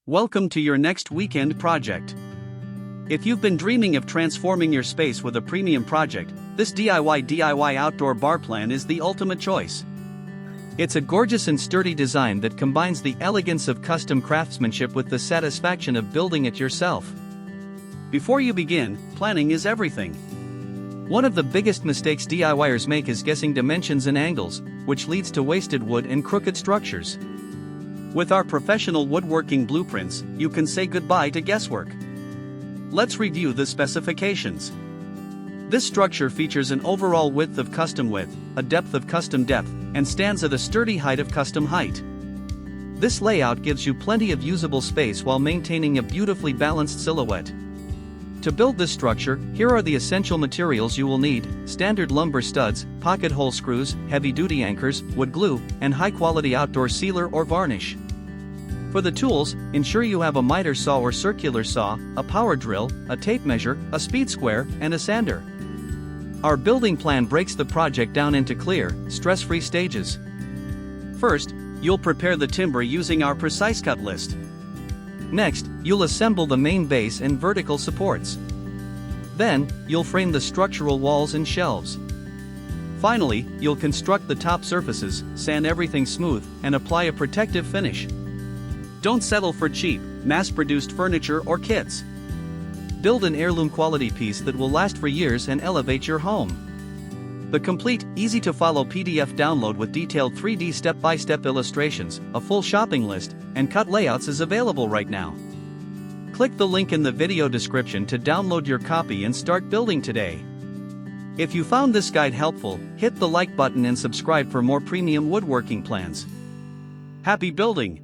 Welcome to your next weekend project. If you've been dreaming of transforming your space with a premium project, this DIY outdoor bar plan is the ultimate choice. It's a gorgeous and sturdy design that combines the elegance of custom craftsmanship with the satisfaction of building it yourself. Before you begin, planning is everything. One of the biggest mistakes DIYers make is guessing dimensions and angles, which leads to wasted wood and crooked structures. With our professional woodworking blueprints, you can say goodbye to guesswork. Let's review the specifications. This structure features an overall width of custom width, a depth of custom depth, and stands at a sturdy height of custom height. This layout gives you plenty of usable space while maintaining a beautifully balanced silhouette. To build this structure, here are the essential materials you will need: standard lumber studs, pocket hole screws, heavy-duty anchors, wood glue, and high-quality outdoor sealer or varnish. For the tools, ensure you have a miter saw or circular saw, a power drill, a tape measure, a speed square, and a sander. Our building plan breaks the project down into clear, stress-free stages. First, you'll prepare the timber using our precise cut list. Next, you'll assemble the main base and vertical supports. Then, you'll frame the structural walls and shelves. Finally, you'll construct the top surfaces, sand everything smooth, and apply a protective finish. Don't settle for cheap, mass-produced furniture or kits. Build an heirloom quality piece that will last for years and elevate your home. The complete, easy-to-follow PDF download with detailed 3D step-by-step illustrations, a full shopping list, and cut layouts is available right now. Click the link in the video description to download your copy and start building today. If you found this guide helpful, hit the like button and subscribe for more premium woodworking plans. Happy building!